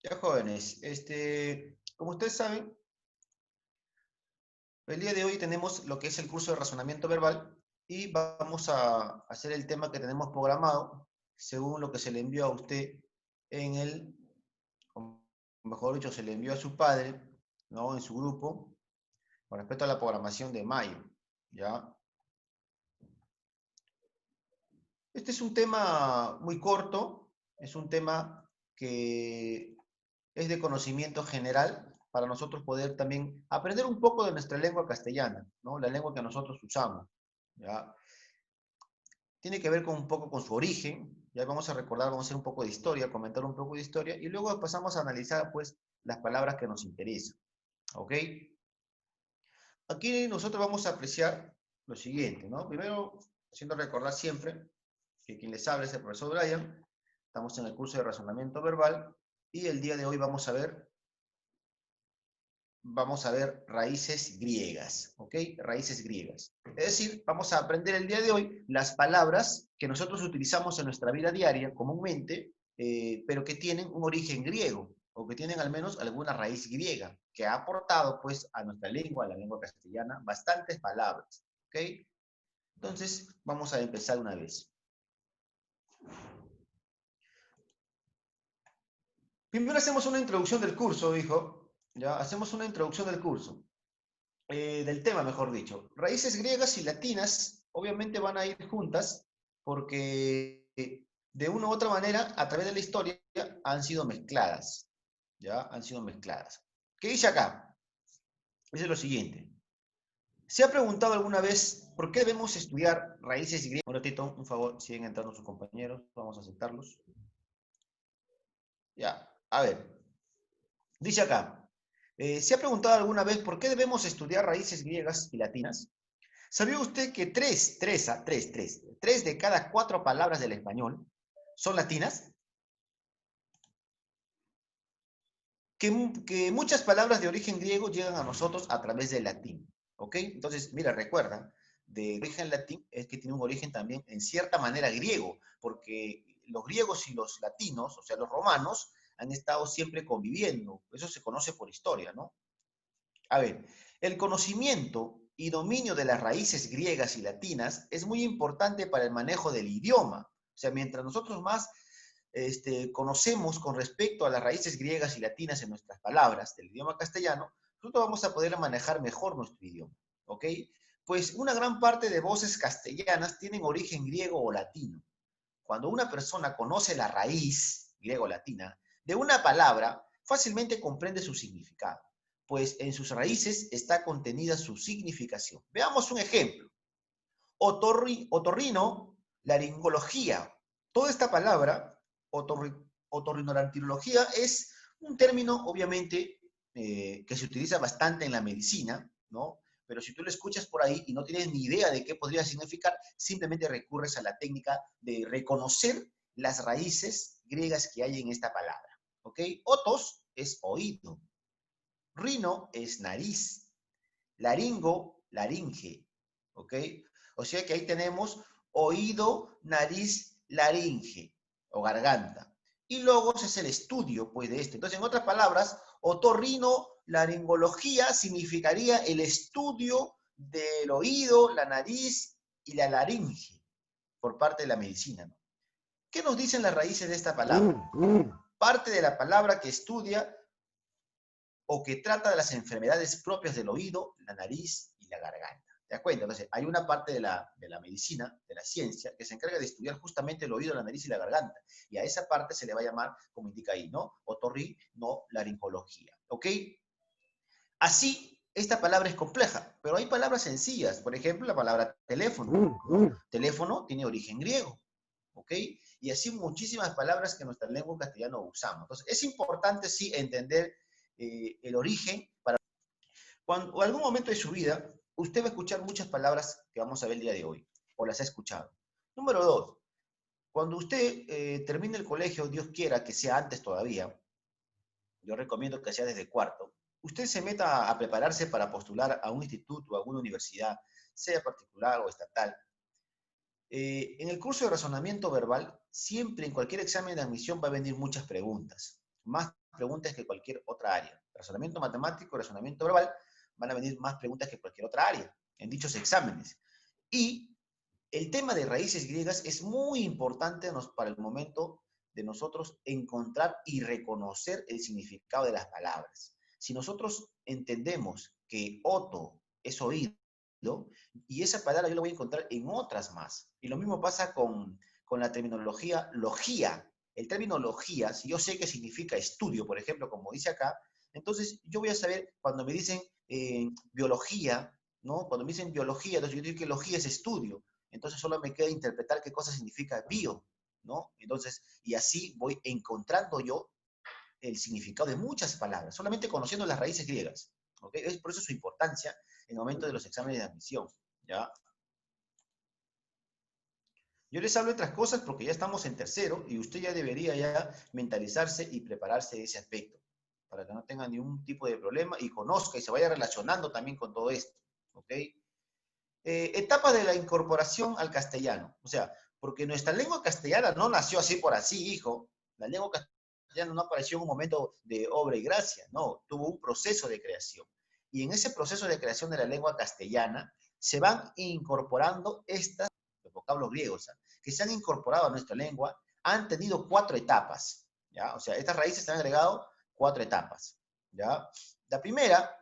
Ya jóvenes, como ustedes saben, el día de hoy tenemos lo que es el curso de razonamiento verbal y vamos a hacer el tema que tenemos programado según lo que se le envió a usted en o mejor dicho, se le envió a su padre, ¿no? En su grupo, con respecto a la programación de mayo, ¿ya? Este es un tema muy corto, es un tema que es de conocimiento general para nosotros poder también aprender un poco de nuestra lengua castellana, ¿no? La lengua que nosotros usamos, ¿ya? Tiene que ver con un poco con su origen, ya vamos a recordar, vamos a hacer un poco de historia, comentar un poco de historia, y luego pasamos a analizar, pues, las palabras que nos interesan, ¿ok? Aquí nosotros vamos a apreciar lo siguiente, ¿no? Primero, haciendo recordar siempre que quien les habla es el profesor Brian, estamos en el curso de razonamiento verbal, y el día de hoy vamos a ver raíces griegas, ¿ok? Raíces griegas. Es decir, vamos a aprender el día de hoy las palabras que nosotros utilizamos en nuestra vida diaria comúnmente, pero que tienen un origen griego, o que tienen al menos alguna raíz griega, que ha aportado pues a nuestra lengua, a la lengua castellana, bastantes palabras, ¿ok? Entonces, vamos a empezar una vez. Primero hacemos una introducción del curso, hijo. Ya, hacemos una introducción del curso. Del tema, mejor dicho. Raíces griegas y latinas obviamente van a ir juntas porque de una u otra manera, a través de la historia, han sido mezcladas. ¿Ya? Han sido mezcladas. ¿Qué dice acá? Dice lo siguiente. ¿Se ha preguntado alguna vez por qué debemos estudiar raíces griegas? Un ratito, un favor, siguen entrando sus compañeros, vamos a aceptarlos. Ya, a ver, dice acá. ¿Se ha preguntado alguna vez por qué debemos estudiar raíces griegas y latinas? ¿Sabía usted que tres de cada cuatro palabras del español son latinas? Que muchas palabras de origen griego llegan a nosotros a través del latín. ¿Ok? Entonces, mira, recuerda, de origen latín es que tiene un origen también en cierta manera griego, porque los griegos y los latinos, o sea, los romanos, han estado siempre conviviendo. Eso se conoce por historia, ¿no? A ver, el conocimiento y dominio de las raíces griegas y latinas es muy importante para el manejo del idioma. O sea, mientras nosotros más conocemos con respecto a las raíces griegas y latinas en nuestras palabras del idioma castellano, nosotros vamos a poder manejar mejor nuestro idioma. ¿Ok? Pues una gran parte de voces castellanas tienen origen griego o latino. Cuando una persona conoce la raíz griego-latina de una palabra, fácilmente comprende su significado, pues en sus raíces está contenida su significación. Veamos un ejemplo. Otorrino, laringología. Toda esta palabra, otorrinolaringología, es un término, obviamente, que se utiliza bastante en la medicina, ¿no? Pero si tú lo escuchas por ahí y no tienes ni idea de qué podría significar, simplemente recurres a la técnica de reconocer las raíces griegas que hay en esta palabra, ¿ok? Otos es oído, rino es nariz, laringo, laringe, ¿ok? O sea que ahí tenemos oído, nariz, laringe o garganta. Y luego es el estudio, pues, de esto. Entonces, en otras palabras, otorrinolaringología significaría el estudio del oído, la nariz y la laringe por parte de la medicina, ¿no? ¿Qué nos dicen las raíces de esta palabra? Parte de la palabra que estudia o que trata de las enfermedades propias del oído, la nariz y la garganta. ¿Te das cuenta? Entonces, hay una parte de la medicina, de la ciencia, que se encarga de estudiar justamente el oído, la nariz y la garganta. Y a esa parte se le va a llamar, como indica ahí, ¿no? Otorrinolaringología. ¿Ok? Así, esta palabra es compleja, pero hay palabras sencillas. Por ejemplo, la palabra teléfono, ¿no? Teléfono tiene origen griego. ¿Ok? Y así muchísimas palabras que en nuestra lengua castellana usamos. Entonces, es importante, sí, entender el origen para cuando, o algún momento de su vida, usted va a escuchar muchas palabras que vamos a ver el día de hoy, o las ha escuchado. Número dos, cuando usted termine el colegio, Dios quiera que sea antes todavía, yo recomiendo que sea desde cuarto, usted se meta a prepararse para postular a un instituto, a alguna universidad, sea particular o estatal. En el curso de razonamiento verbal, siempre en cualquier examen de admisión va a venir muchas preguntas. Más preguntas que cualquier otra área. Razonamiento matemático, razonamiento verbal, van a venir más preguntas que cualquier otra área en dichos exámenes. Y el tema de raíces griegas es muy importante para el momento de nosotros encontrar y reconocer el significado de las palabras. Si nosotros entendemos que oto es oído, y esa palabra yo la voy a encontrar en otras más. Y lo mismo pasa con la terminología logía. El término logía, si yo sé que significa estudio, por ejemplo, como dice acá, entonces yo voy a saber cuando me dicen biología, ¿no? Cuando me dicen biología, entonces yo digo que logía es estudio. Entonces solo me queda interpretar qué cosa significa bio, ¿no? Entonces, y así voy encontrando yo el significado de muchas palabras, solamente conociendo las raíces griegas, ¿ok? Es por eso su importancia en el momento de los exámenes de admisión, ¿ya? Yo les hablo de otras cosas porque ya estamos en tercero y usted ya debería ya mentalizarse y prepararse de ese aspecto, para que no tenga ningún tipo de problema y conozca y se vaya relacionando también con todo esto, ¿ok? Etapa de la incorporación al castellano. O sea, porque nuestra lengua castellana no nació así por así, hijo. La lengua castellana no apareció en un momento de obra y gracia, no, tuvo un proceso de creación. Y en ese proceso de creación de la lengua castellana se van incorporando los vocablos griegos, que se han incorporado a nuestra lengua, han tenido 4 etapas, ¿ya? O sea, estas raíces se han agregado 4 etapas, ¿ya? La primera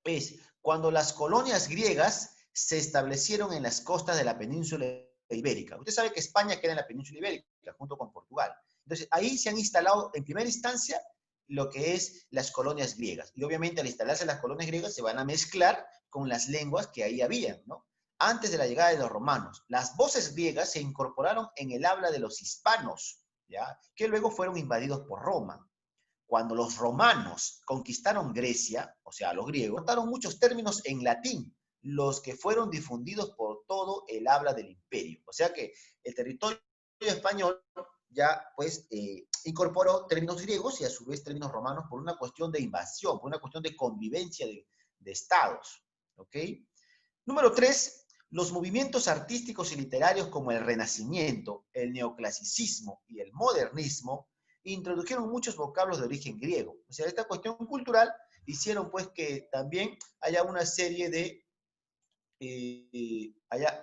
es cuando las colonias griegas se establecieron en las costas de la península ibérica. Usted sabe que España queda en la península ibérica, junto con Portugal. Entonces, ahí se han instalado, en primera instancia, lo que es las colonias griegas. Y obviamente, al instalarse las colonias griegas, se van a mezclar con las lenguas que ahí habían, ¿no? Antes de la llegada de los romanos, las voces griegas se incorporaron en el habla de los hispanos, ¿ya? Que luego fueron invadidos por Roma. Cuando los romanos conquistaron Grecia, o sea, los griegos, adoptaron muchos términos en latín, los que fueron difundidos por todo el habla del imperio. O sea que el territorio español ya pues incorporó términos griegos y a su vez términos romanos por una cuestión de invasión, por una cuestión de convivencia de estados. ¿Ok? Número 3, los movimientos artísticos y literarios como el Renacimiento, el Neoclasicismo y el Modernismo introdujeron muchos vocablos de origen griego. O sea, esta cuestión cultural hicieron pues que también haya una serie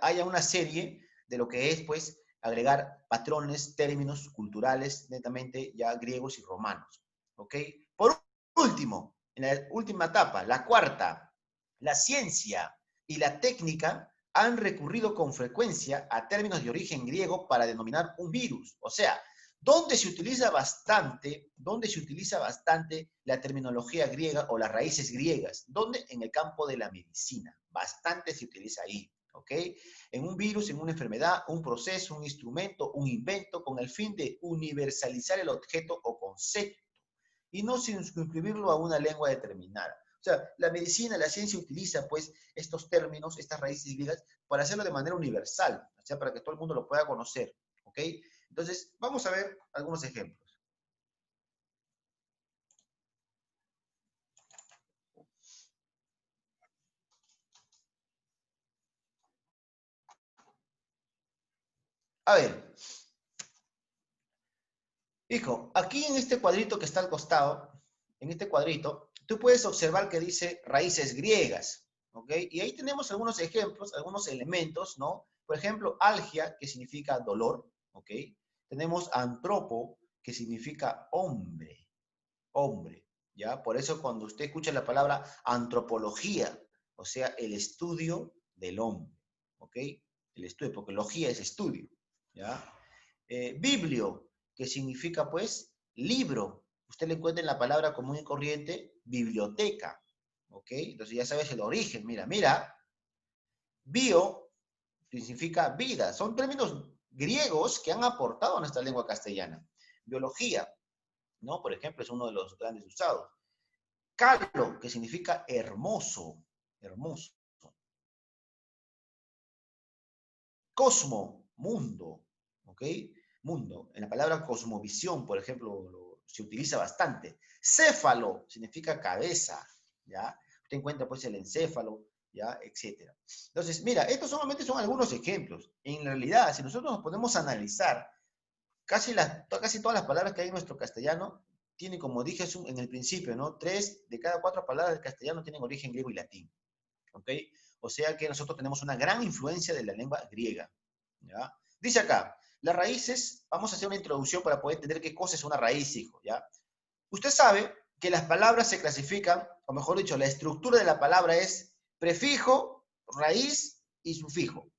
haya una serie de lo que es pues agregar patrones, términos culturales netamente ya griegos y romanos. ¿Ok? Por último, en la última etapa, la cuarta, la ciencia y la técnica han recurrido con frecuencia a términos de origen griego para denominar un virus. O sea, ¿dónde se utiliza bastante la terminología griega o las raíces griegas? ¿Dónde? En el campo de la medicina. Bastante se utiliza ahí. ¿Ok? En un virus, en una enfermedad, un proceso, un instrumento, un invento, con el fin de universalizar el objeto o concepto y no circunscribirlo a una lengua determinada. O sea, la medicina, la ciencia utiliza pues estos términos, estas raíces griegas, para hacerlo de manera universal, o sea, para que todo el mundo lo pueda conocer, ¿ok? Entonces, vamos a ver algunos ejemplos. A ver, hijo, aquí en este cuadrito que está al costado, en este cuadrito, tú puedes observar que dice raíces griegas, ¿ok? Y ahí tenemos algunos ejemplos, algunos elementos, ¿no? Por ejemplo, algia, que significa dolor, ¿ok? Tenemos antropo, que significa hombre, hombre, ¿ya? Por eso cuando usted escucha la palabra antropología, o sea, el estudio del hombre, ¿ok? El estudio, porque logía es estudio, ¿ya? Biblio, que significa, pues, libro. Usted le encuentra en la palabra común y corriente, biblioteca, ¿ok? Entonces ya sabes el origen, mira, mira. Bio significa vida. Son términos griegos que han aportado a nuestra lengua castellana. Biología, ¿no? Por ejemplo, es uno de los grandes usados. Calo, que significa hermoso, hermoso. Cosmo, mundo, ¿ok? Mundo. En la palabra cosmovisión, por ejemplo, se utiliza bastante. Céfalo significa cabeza, ¿ya? Usted encuentra pues el encéfalo, ¿ya? Etcétera. Entonces, mira, estos solamente son algunos ejemplos. En realidad, si nosotros nos podemos analizar, casi todas las palabras que hay en nuestro castellano tiene, como dije en el principio, ¿no? 3 de cada 4 palabras del castellano tienen origen griego y latín, ¿ok? O sea que nosotros tenemos una gran influencia de la lengua griega, ¿ya? Dice acá, las raíces, vamos a hacer una introducción para poder entender qué cosa es una raíz, hijo, ¿ya? Usted sabe que las palabras se clasifican, o mejor dicho, la estructura de la palabra es prefijo, raíz y sufijo.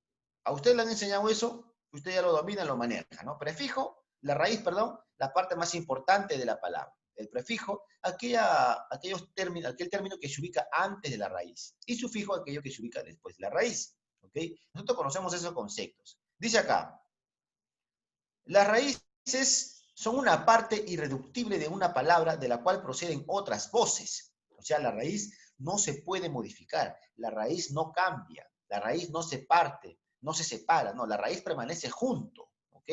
¿A usted le han enseñado eso? Usted ya lo domina, lo maneja, ¿no? Prefijo, la raíz, perdón, la parte más importante de la palabra. El prefijo, aquel término que se ubica antes de la raíz. Y sufijo, aquello que se ubica después de la raíz. ¿Ok? Nosotros conocemos esos conceptos. Dice acá, las raíces son una parte irreductible de una palabra de la cual proceden otras voces. O sea, la raíz no se puede modificar, la raíz no cambia, la raíz no se parte, no se separa, no, la raíz permanece junto, ¿ok?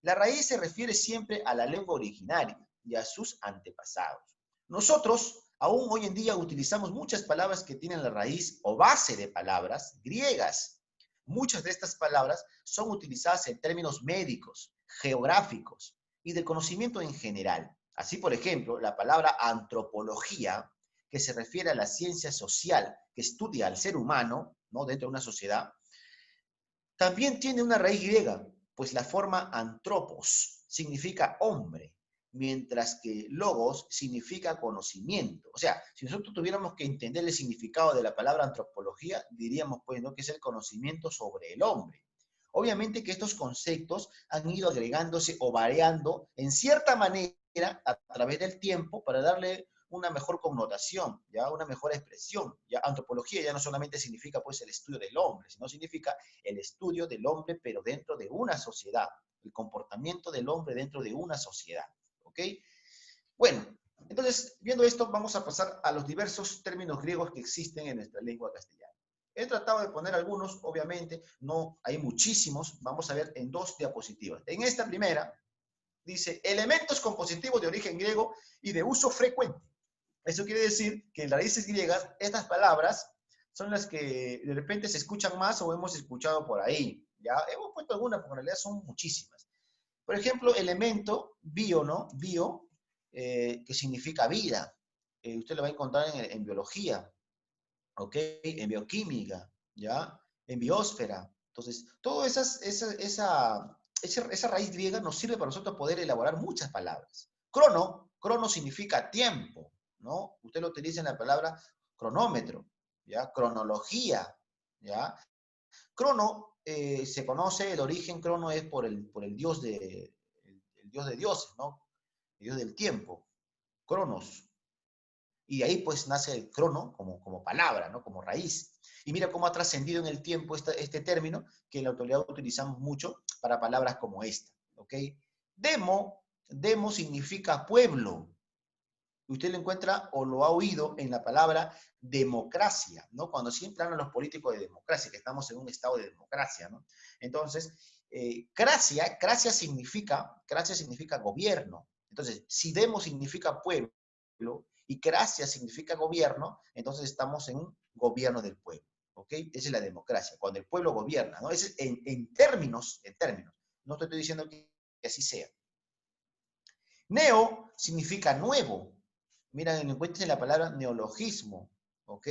La raíz se refiere siempre a la lengua originaria y a sus antepasados. Nosotros, aún hoy en día, utilizamos muchas palabras que tienen la raíz o base de palabras griegas. Muchas de estas palabras son utilizadas en términos médicos, geográficos y de conocimiento en general. Así, por ejemplo, la palabra antropología, que se refiere a la ciencia social que estudia al ser humano, ¿no? Dentro de una sociedad, también tiene una raíz griega, pues la forma antropos significa hombre, mientras que logos significa conocimiento. O sea, si nosotros tuviéramos que entender el significado de la palabra antropología, diríamos, pues, ¿no? Que es el conocimiento sobre el hombre. Obviamente que estos conceptos han ido agregándose o variando en cierta manera a través del tiempo para darle una mejor connotación, ya una mejor expresión. Ya antropología ya no solamente significa pues el estudio del hombre, sino significa el estudio del hombre pero dentro de una sociedad, el comportamiento del hombre dentro de una sociedad, ¿ok? Bueno, entonces viendo esto vamos a pasar a los diversos términos griegos que existen en nuestra lengua castellana. He tratado de poner algunos, obviamente, no hay muchísimos, vamos a ver en 2 diapositivas. En esta primera dice elementos compositivos de origen griego y de uso frecuente. Eso quiere decir que en raíces griegas estas palabras son las que de repente se escuchan más o hemos escuchado por ahí. Ya hemos puesto algunas, porque en realidad son muchísimas. Por ejemplo, elemento, bio, ¿no? Bio, que significa vida. Usted lo va a encontrar en biología, ¿ok? En bioquímica, ¿ya? En biosfera. Entonces, toda esa raíz griega nos sirve para nosotros poder elaborar muchas palabras. Crono significa tiempo, ¿no? Usted lo utiliza en la palabra cronómetro, ¿ya? Cronología, ¿ya? Crono, se conoce, el origen crono es por el dios el dios de dioses, ¿no? El dios del tiempo, Cronos. Y de ahí pues nace el crono como palabra, ¿no? Como raíz. Y mira cómo ha trascendido en el tiempo este término que en la actualidad utilizamos mucho para palabras como esta, ¿ok? Demo significa pueblo. Usted lo encuentra o lo ha oído en la palabra democracia, ¿no? Cuando siempre hablan los políticos de democracia, que estamos en un estado de democracia, ¿no? Entonces, cracia significa gobierno. Entonces, si demo significa pueblo y cracia significa gobierno, entonces estamos en un gobierno del pueblo, ¿ok? Esa es la democracia, cuando el pueblo gobierna, ¿no? Ese es en términos, no te estoy diciendo que así sea. Neo significa nuevo. Mira, encuentren la palabra neologismo, ¿ok?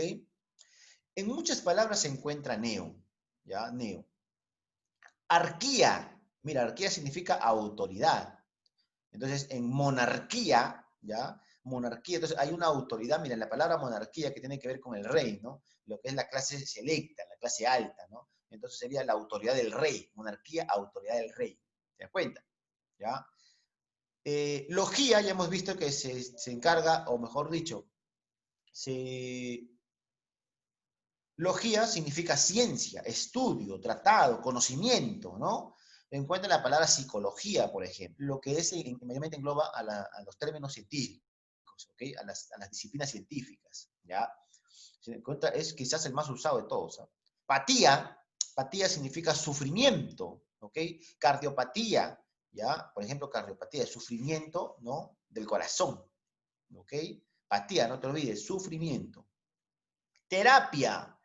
En muchas palabras se encuentra neo, ¿ya? Neo. Arquía, mira, arquía significa autoridad. Entonces, en monarquía, ¿ya? Monarquía, entonces hay una autoridad, mira, en la palabra monarquía que tiene que ver con el rey, ¿no? Lo que es la clase selecta, la clase alta, ¿no? Entonces sería la autoridad del rey, monarquía, autoridad del rey. ¿Te das cuenta? ¿Ya? Logía, ya hemos visto que se encarga, o mejor dicho, logía significa ciencia, estudio, tratado, conocimiento, ¿no? Encuentra la palabra psicología, por ejemplo, lo que es mayormente engloba a los términos científicos, ¿ok? A las disciplinas científicas, ¿ya? Se encuentra, es quizás el más usado de todos, ¿eh? Patía significa sufrimiento, ¿ok? Cardiopatía, ¿ya? Por ejemplo, cardiopatía, sufrimiento, ¿no? Del corazón, ¿ok? Patía, no te olvides, sufrimiento. Terapia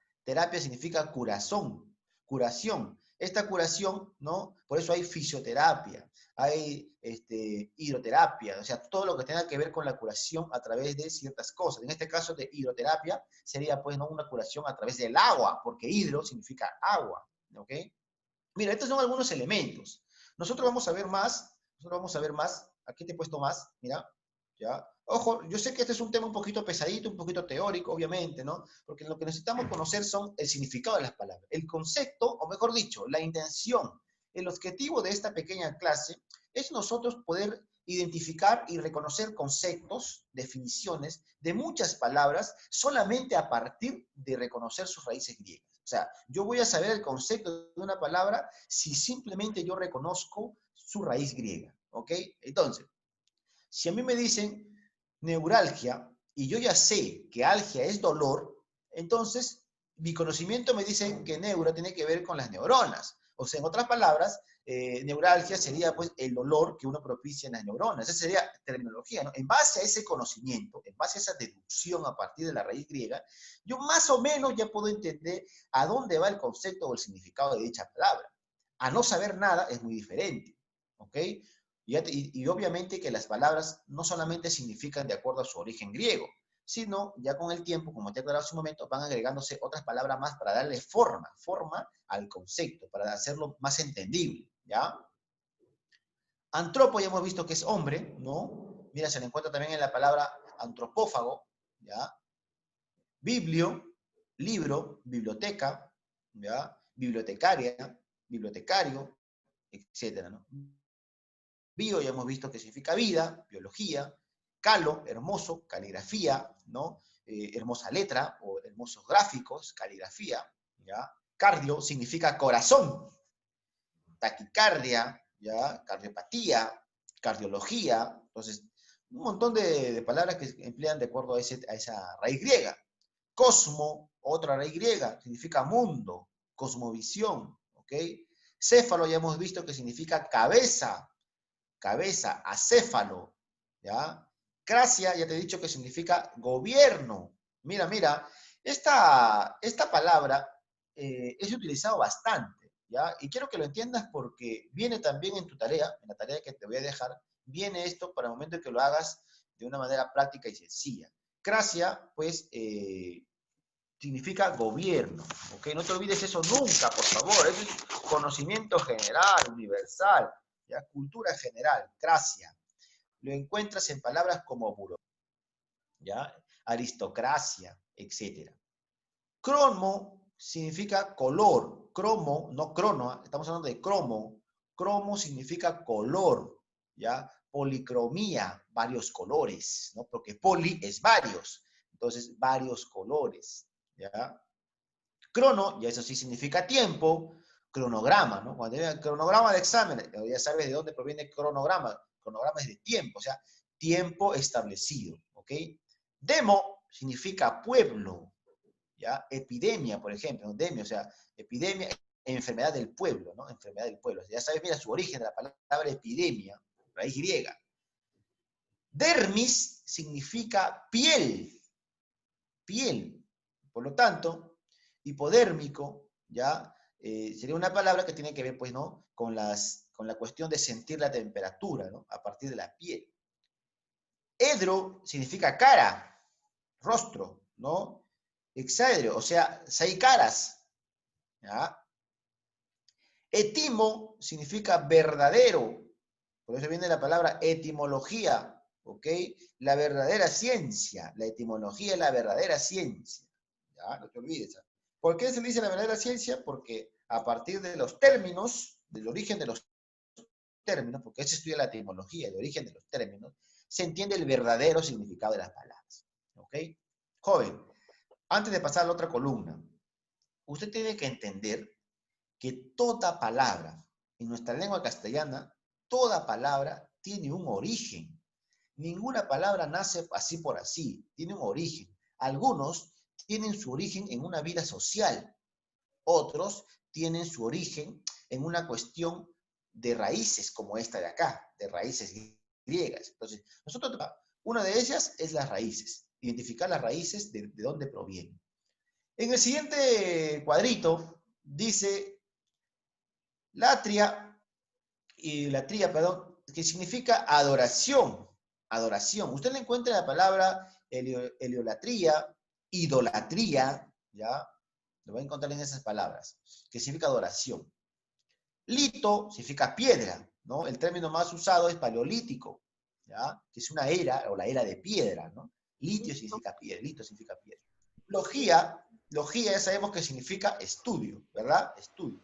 significa curación. esta curación, ¿no? Por eso hay fisioterapia, hay hidroterapia, o sea, todo lo que tenga que ver con la curación a través de ciertas cosas. En este caso de hidroterapia sería pues no una curación a través del agua, porque hidro significa agua, ¿ok? Mira, estos son algunos elementos. Nosotros vamos a ver más, aquí te he puesto más, mira, ¿ya? Ojo, yo sé que este es un tema un poquito pesadito, un poquito teórico, obviamente, ¿no? Porque lo que necesitamos conocer son el significado de las palabras, el concepto, o mejor dicho, la intención. El objetivo de esta pequeña clase es nosotros poder identificar y reconocer conceptos, definiciones de muchas palabras solamente a partir de reconocer sus raíces griegas. O sea, yo voy a saber el concepto de una palabra si simplemente yo reconozco su raíz griega, ¿ok? Entonces, si a mí me dicen neuralgia y yo ya sé que algia es dolor, entonces mi conocimiento me dice que neura tiene que ver con las neuronas. O sea, en otras palabras, neuralgia sería pues el dolor que uno propicia en las neuronas. Esa sería terminología, ¿no? En base a ese conocimiento, en base a esa deducción a partir de la raíz griega, yo más o menos ya puedo entender a dónde va el concepto o el significado de dicha palabra. A no saber nada es muy diferente, ¿ok? Y obviamente que las palabras no solamente significan de acuerdo a su origen griego, sino ya con el tiempo, como te he aclarado hace un momento, van agregándose otras palabras más para darle forma al concepto, para hacerlo más entendible, ¿ya? Antropo ya hemos visto que es hombre, ¿no? Mira, se le encuentra también en la palabra antropófago, ¿ya? Biblio, libro, biblioteca, ¿ya? Bibliotecaria, bibliotecario, etcétera, ¿no? Bio ya hemos visto que significa vida, biología. Calo, hermoso, caligrafía, ¿no? Hermosa letra o hermosos gráficos, caligrafía, ¿ya? Cardio significa corazón. Taquicardia, ¿ya? Cardiopatía, cardiología. Entonces, un montón de palabras que se emplean de acuerdo a esa raíz griega. Cosmo, otra raíz griega, significa mundo, cosmovisión, ¿ok? Céfalo ya hemos visto que significa cabeza, acéfalo, ¿ya? Cracia, ya te he dicho que significa gobierno. Mira, mira, esta palabra es utilizado bastante, ¿ya? Y quiero que lo entiendas porque viene también en tu tarea, en la tarea que te voy a dejar, viene esto para el momento en que lo hagas de una manera práctica y sencilla. Cracia, pues, significa gobierno, ¿ok? No te olvides eso nunca, por favor. Eso es conocimiento general, universal, ¿ya? Cultura general, cracia. Lo encuentras en palabras como burocracia, ¿ya? Aristocracia, etc. Cromo significa color. Cromo, no crono, estamos hablando de cromo. Cromo significa color, ¿ya? Policromía, varios colores, ¿no? Porque poli es varios. Entonces, varios colores, ¿ya? Crono, ya eso sí significa tiempo. Cronograma, ¿no? Cuando digan cronograma de examen, ya sabes de dónde proviene cronograma. Cronograma es de tiempo, o sea, tiempo establecido, ¿ok? Demo significa pueblo, ¿ya? Epidemia, por ejemplo, ¿no? Demio, o sea, epidemia, enfermedad del pueblo, ¿no? Enfermedad del pueblo. Ya sabes, mira, su origen de la palabra epidemia, raíz griega. Dermis significa piel, piel. Por lo tanto, hipodérmico, ¿ya? Sería una palabra que tiene que ver, pues, ¿no? Con la cuestión de sentir la temperatura, ¿no? A partir de la piel. Edro significa cara, rostro, ¿no? Hexaedro, o sea, 6 caras, ¿ya? Etimo significa verdadero, por eso viene la palabra etimología, ¿ok? La verdadera ciencia, la etimología es la verdadera ciencia, ¿ya? No te olvides. ¿Por qué se dice la verdadera ciencia? Porque a partir de los términos, del origen de los términos, porque se estudia la etimología, el origen de los términos, se entiende el verdadero significado de las palabras, ¿ok? Joven, antes de pasar a la otra columna, usted tiene que entender que toda palabra, en nuestra lengua castellana, toda palabra tiene un origen. Ninguna palabra nace así por así, tiene un origen. Algunos tienen su origen en una vida social, otros tienen su origen en una cuestión de raíces como esta de acá, de raíces griegas. Entonces, nosotros, una de ellas es las raíces, identificar las raíces de dónde provienen. En el siguiente cuadrito dice Latria, perdón, que significa adoración. Adoración. Usted le encuentra la palabra heliolatría, idolatría, ¿ya? Lo va a encontrar en esas palabras, que significa adoración. Lito significa piedra, ¿no? El término más usado es paleolítico, ¿ya? Que es una era, o la era de piedra, ¿no? Litio significa piedra, lito significa piedra. Logía ya sabemos que significa estudio, ¿verdad? Estudio.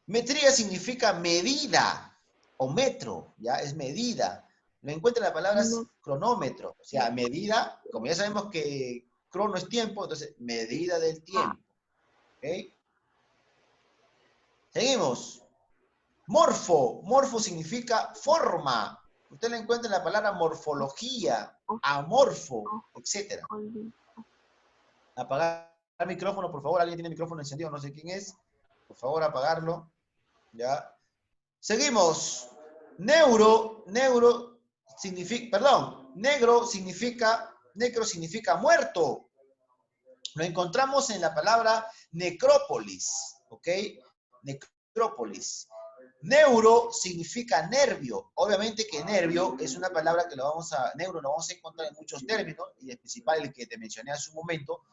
Metría significa medida, o metro, ¿ya? Es medida. Lo encuentra en la palabra cronómetro, o sea, medida, como ya sabemos que crono es tiempo, entonces medida del tiempo, ¿ok? Seguimos. Morfo significa forma. Usted le encuentra en la palabra morfología, amorfo, etc. Apagar el micrófono, por favor. ¿Alguien tiene el micrófono encendido? No sé quién es. Por favor, apagarlo. ¿Ya? Seguimos. Negro significa muerto. Lo encontramos en la palabra necrópolis, ¿ok? Necrópolis. Neuro significa nervio. Obviamente que nervio es una palabra que neuro lo vamos a encontrar en muchos términos, y el principal, el que te mencioné hace un momento,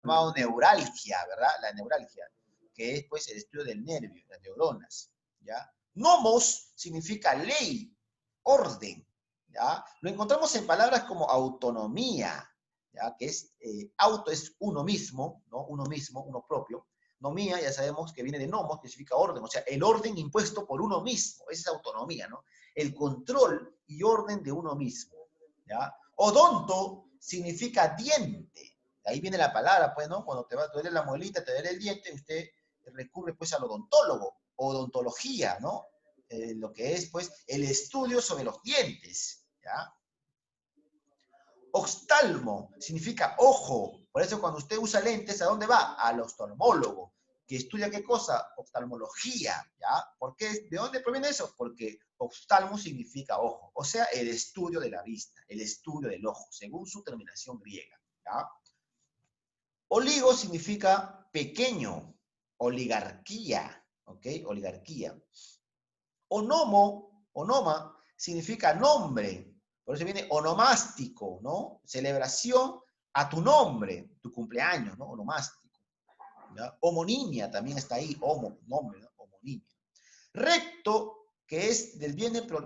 llamado neuralgia, ¿verdad? La neuralgia, que es pues el estudio del nervio, las neuronas, ¿ya? Nomos significa ley, orden, ¿ya? Lo encontramos en palabras como autonomía, ¿ya? Que es, auto es uno mismo, ¿no? Uno mismo, uno propio. Nomía, ya sabemos que viene de nomos, que significa orden, o sea, el orden impuesto por uno mismo, esa es autonomía, ¿no? El control y orden de uno mismo, ¿ya? Odonto significa diente, de ahí viene la palabra, pues, ¿no? Cuando te duele la muelita, te duele el diente, usted recurre, pues, al odontólogo, odontología, ¿no? Lo que es, pues, el estudio sobre los dientes, ¿ya? Oftalmo significa ojo. Por eso cuando usted usa lentes, ¿a dónde va? Al oftalmólogo. ¿Que estudia qué cosa? Oftalmología, ¿ya? ¿Por qué? ¿De dónde proviene eso? Porque oftalmo significa ojo. O sea, el estudio de la vista, el estudio del ojo, según su terminación griega, ¿ya? Oligo significa pequeño, oligarquía, ¿ok? Oligarquía. Onoma, significa nombre. Por eso viene onomástico, ¿no? Celebración a tu nombre, tu cumpleaños, ¿no? Onomástico. ¿Ya? Homonimia también está ahí, nombre, ¿no? Homonimia. Recto, que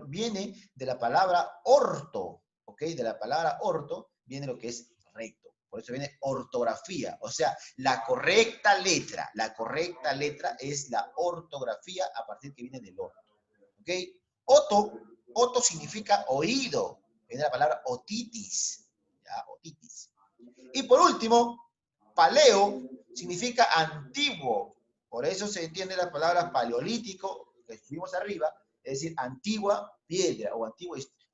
viene de la palabra orto, ¿ok? De la palabra orto viene lo que es recto. Por eso viene ortografía, o sea, la correcta letra. La correcta letra es la ortografía a partir que viene del orto. ¿Ok? Oto significa oído. Viene la palabra otitis. ¿Ya? Otitis. Y por último, paleo significa antiguo. Por eso se entiende la palabra paleolítico, que estuvimos arriba, es decir, antigua piedra o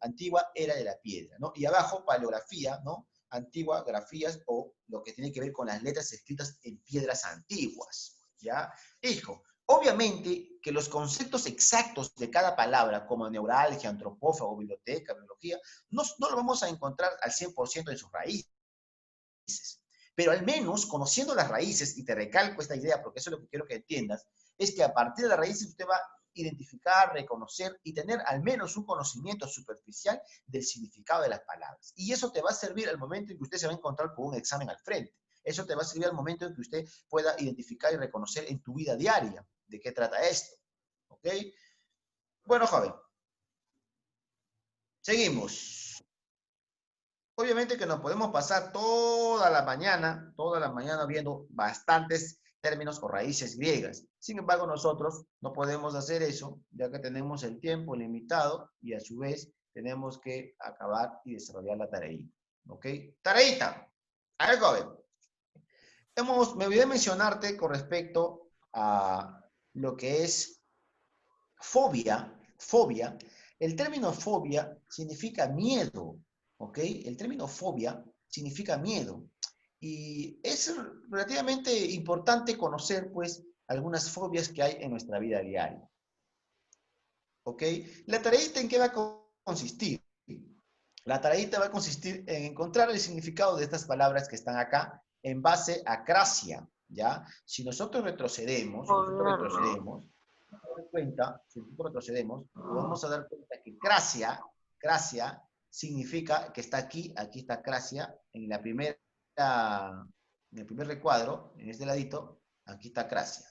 antigua era de la piedra, ¿no? Y abajo, paleografía, ¿no? Antigua grafías o lo que tiene que ver con las letras escritas en piedras antiguas, ¿ya? Hijo, obviamente que los conceptos exactos de cada palabra, como neuralgia, antropófago, biblioteca, biología, no lo vamos a encontrar al 100% en sus raíces. Pero al menos conociendo las raíces, y te recalco esta idea porque eso es lo que quiero que entiendas, es que a partir de las raíces usted va a identificar, reconocer y tener al menos un conocimiento superficial del significado de las palabras. Y eso te va a servir al momento en que usted se va a encontrar con un examen al frente. Eso te va a servir al momento en que usted pueda identificar y reconocer en tu vida diaria de qué trata esto. ¿Ok? Bueno, joven. Seguimos. Obviamente que nos podemos pasar toda la mañana viendo bastantes términos o raíces griegas. Sin embargo, nosotros no podemos hacer eso, ya que tenemos el tiempo limitado y a su vez tenemos que acabar y desarrollar la tareita. ¿Ok? Tareita. A ver, joven. Me olvidé mencionarte con respecto a lo que es fobia. Fobia. El término fobia significa miedo. ¿Ok? El término fobia significa miedo. Y es relativamente importante conocer, pues, algunas fobias que hay en nuestra vida diaria. ¿Ok? ¿La tareita en qué va a consistir? La tareita va a consistir en encontrar el significado de estas palabras que están acá en base a cracia. ¿ya? Si nosotros retrocedemos, nos damos cuenta, si nosotros retrocedemos, nos vamos a dar cuenta que gracia significa que está aquí, aquí está gracia, en el primer recuadro, en este ladito, aquí está gracia.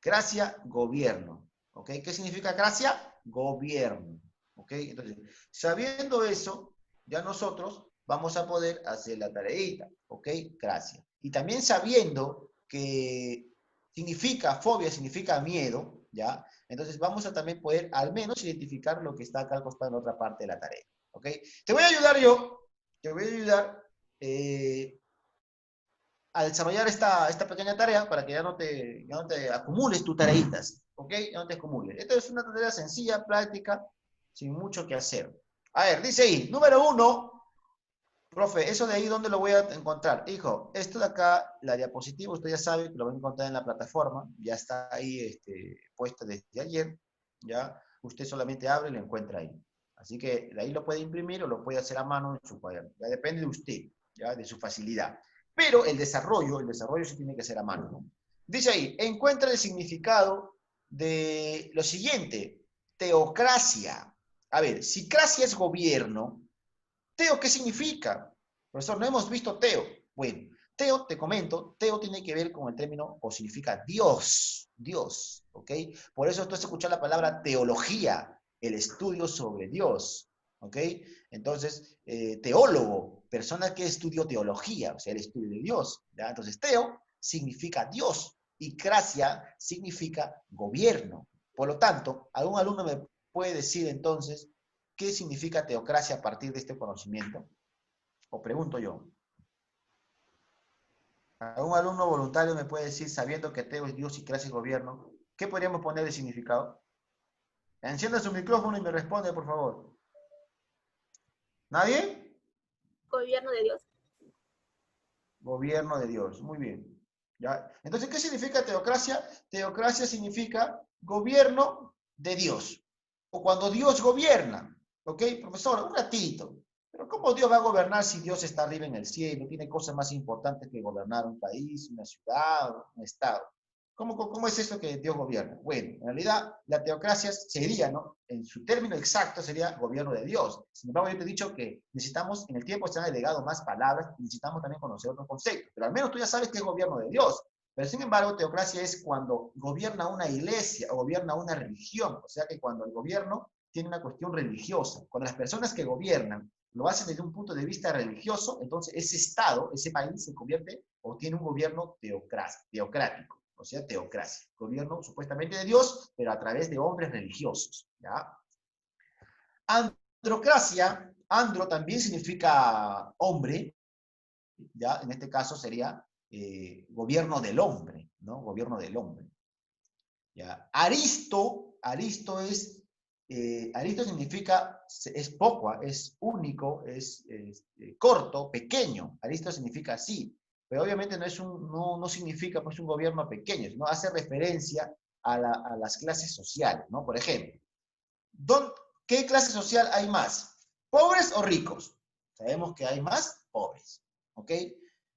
Gracia, gobierno, ¿ok? ¿Qué significa gracia? Gobierno, ¿ok? Entonces, sabiendo eso, ya nosotros vamos a poder hacer la tareita, ¿ok? Gracia. Y también sabiendo que significa, fobia significa miedo, ¿ya? Entonces vamos a también poder al menos identificar lo que está acá al costado en otra parte de la tarea, ¿ok? Te voy a ayudar yo, te voy a ayudar a desarrollar esta pequeña tarea para que ya no te acumules tus tareitas, ¿ok? Ya no te acumules. Esto es una tarea sencilla, práctica, sin mucho que hacer. A ver, dice ahí, número 1, profe, eso de ahí, ¿dónde lo voy a encontrar? Hijo, esto de acá, la diapositiva, usted ya sabe que lo va a encontrar en la plataforma, ya está ahí puesta desde ayer, ya, usted solamente abre y lo encuentra ahí. Así que de ahí lo puede imprimir o lo puede hacer a mano en su cuaderno, ya depende de usted, ya, de su facilidad. Pero el desarrollo sí tiene que ser a mano, ¿no? Dice ahí, encuentra el significado de lo siguiente, teocracia. A ver, si cracia es gobierno, ¿teo qué significa? Profesor, no hemos visto teo. Bueno, teo, te comento, teo tiene que ver con el término, o significa Dios, Dios, ¿ok? Por eso tú has escuchado la palabra teología, el estudio sobre Dios, ¿ok? Entonces, teólogo, persona que estudió teología, o sea, el estudio de Dios, ¿ya? Entonces, teo significa Dios y cracia significa gobierno. Por lo tanto, algún alumno me puede decir entonces, ¿qué significa teocracia a partir de este conocimiento? O pregunto yo. ¿Algún alumno voluntario me puede decir, sabiendo que teo es Dios y cracia es gobierno, qué podríamos poner de significado? Encienda su micrófono y me responde, por favor. ¿Nadie? Gobierno de Dios. Gobierno de Dios. Muy bien. ¿Ya? Entonces, ¿qué significa teocracia? Teocracia significa gobierno de Dios. O cuando Dios gobierna. ¿Ok? Profesor, un ratito. Pero ¿cómo Dios va a gobernar si Dios está arriba en el cielo? Tiene cosas más importantes que gobernar un país, una ciudad, un estado. ¿Cómo es eso que Dios gobierna? Bueno, en realidad la teocracia sería, ¿no? En su término exacto sería gobierno de Dios. Sin embargo, yo te he dicho que necesitamos, en el tiempo se han agregado más palabras y necesitamos también conocer otros conceptos. Pero al menos tú ya sabes que es gobierno de Dios. Pero sin embargo, teocracia es cuando gobierna una iglesia o gobierna una religión. O sea que cuando el gobierno tiene una cuestión religiosa. Cuando las personas que gobiernan lo hacen desde un punto de vista religioso, entonces ese Estado, ese país se convierte o tiene un gobierno teocrático, o sea, teocracia. Gobierno supuestamente de Dios, pero a través de hombres religiosos. ¿Ya? Androcracia, andro también significa hombre, ¿ya? En este caso sería gobierno del hombre, ¿no? Gobierno del hombre. ¿Ya? Aristo significa, es poco, es único, es corto, pequeño. Aristo significa así, pero obviamente no significa pues un gobierno pequeño, sino hace referencia a las clases sociales, ¿no? Por ejemplo, ¿qué clase social hay más? ¿Pobres o ricos? Sabemos que hay más pobres, ¿ok?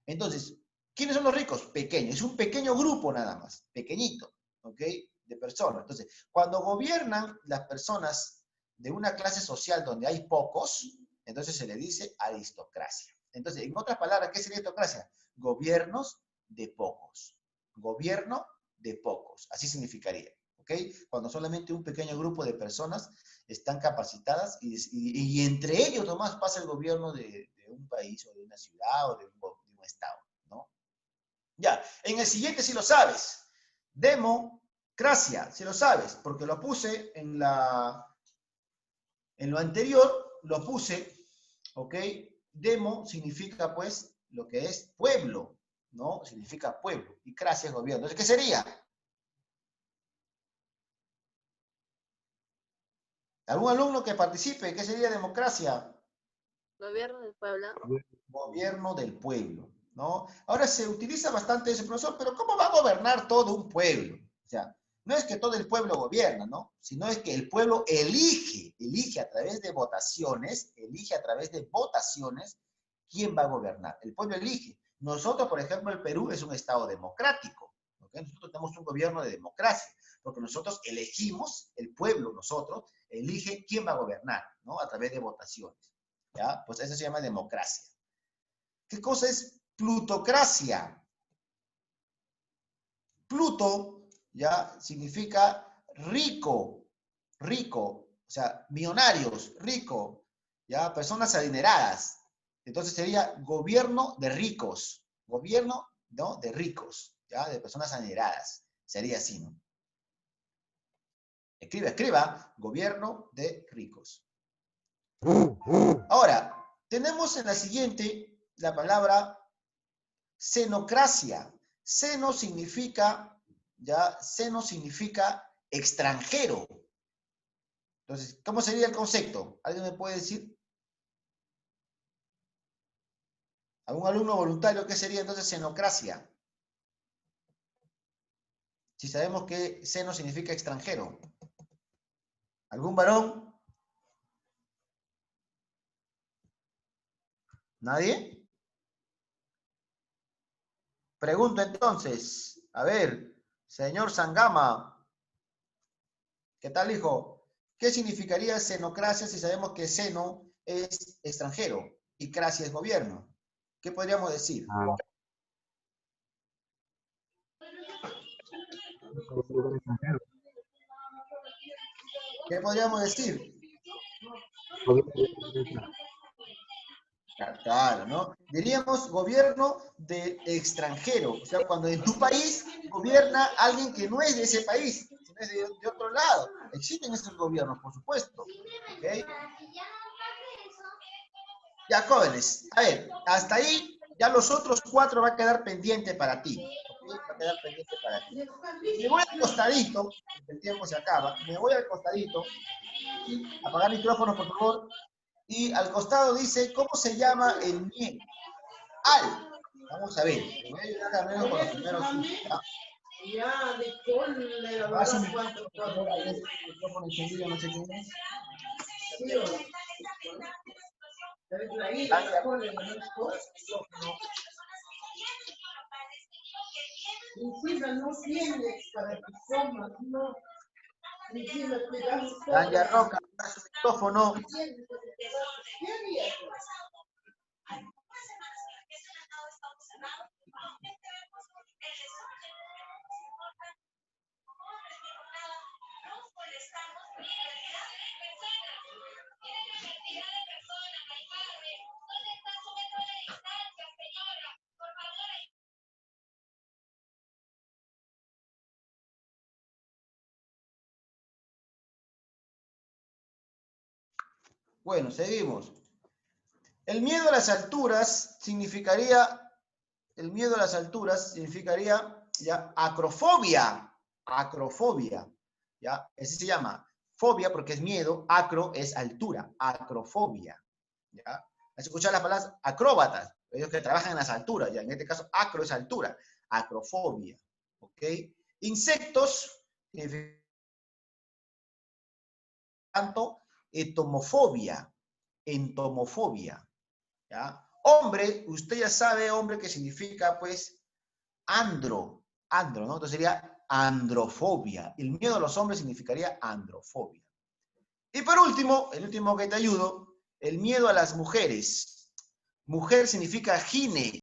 Entonces, ¿quiénes son los ricos? Pequeños, es un pequeño grupo nada más, pequeñito, ¿ok? De personas. Entonces, cuando gobiernan las personas de una clase social donde hay pocos, entonces se le dice aristocracia. Entonces, en otras palabras, ¿qué sería aristocracia? Gobiernos de pocos. Gobierno de pocos. Así significaría. ¿Ok? Cuando solamente un pequeño grupo de personas están capacitadas y entre ellos nomás pasa el gobierno de un país o de una ciudad o de un estado, ¿no? Ya, en el siguiente sí lo sabes. Democracia, sí lo sabes, porque lo puse en lo anterior, lo puse, ¿ok? Demo significa pues lo que es pueblo, ¿no? Significa pueblo y cracia es gobierno. Entonces, ¿qué sería? ¿Algún alumno que participe? ¿Qué sería democracia? Gobierno del pueblo. Gobierno del pueblo, ¿no? Ahora se utiliza bastante ese profesor, pero ¿cómo va a gobernar todo un pueblo? O sea, no es que todo el pueblo gobierna, ¿no? Sino es que el pueblo elige a través de votaciones, quién va a gobernar. El pueblo elige. Nosotros, por ejemplo, el Perú es un estado democrático. ¿Okay? Nosotros tenemos un gobierno de democracia, porque nosotros elegimos, el pueblo, nosotros, elige quién va a gobernar, ¿no? A través de votaciones. ¿Ya? Pues eso se llama democracia. ¿Qué cosa es plutocracia? Pluto, ¿ya? Significa rico, rico, o sea, millonarios, rico, ¿ya? Personas adineradas. Entonces sería gobierno de ricos, gobierno, ¿no? De ricos, ¿ya? De personas adineradas. Sería así, ¿no? Escriba, gobierno de ricos. Ahora, tenemos en la siguiente la palabra xenocracia. Seno significa, ¿ya? Seno significa extranjero. Entonces, ¿cómo sería el concepto? ¿Alguien me puede decir? ¿Algún alumno voluntario qué sería entonces xenocracia? Si sabemos que seno significa extranjero. ¿Algún varón? ¿Nadie? Pregunto entonces, a ver, señor Sangama, ¿qué tal, hijo? ¿Qué significaría xenocracia si sabemos que seno es extranjero y cracia es gobierno? ¿Qué podríamos decir? ¿Qué podríamos decir? Claro, ¿no? Diríamos gobierno de extranjero, o sea, cuando en tu país gobierna alguien que no es de ese país, sino es de otro lado. Existen esos gobiernos, por supuesto. ¿Okay? Ya, jóvenes, a ver, hasta ahí ya los otros 4 va a quedar pendiente para ti. ¿Okay? Va a quedar pendiente para ti. Me voy al costadito, porque el tiempo se acaba, me voy al costadito, y apagar micrófono, por favor, y al costado dice, ¿cómo se llama el miedo? Al. Vamos a ver, me voy a ayudar al menos con los primeros 5. Ya, de cole, la Apaga su verdad, micrófono, cuánto, por favor, a ver, el micrófono encendido, no sé quién es. la vida, Tania, la cole, no es cosa. Encima no tienes para que comas, no. Encima te das Tania toda. Roca, apaga su micrófono. ¿Qué harías? Bueno, seguimos. El miedo a las alturas significaría, ya, acrofobia. Acrofobia, ya, ese se llama. Fobia porque es miedo, acro es altura, acrofobia, ya. ¿Has escuchado las palabras acróbatas? Ellos que trabajan en las alturas, ya, en este caso acro es altura, acrofobia, ¿ok? Insectos, tanto, entomofobia, ¿ya? Hombre, usted ya sabe, hombre, que significa, pues, andro, ¿no? Entonces sería androfobia. El miedo a los hombres significaría androfobia. Y por último, el último que te ayudo, el miedo a las mujeres. Mujer significa gine.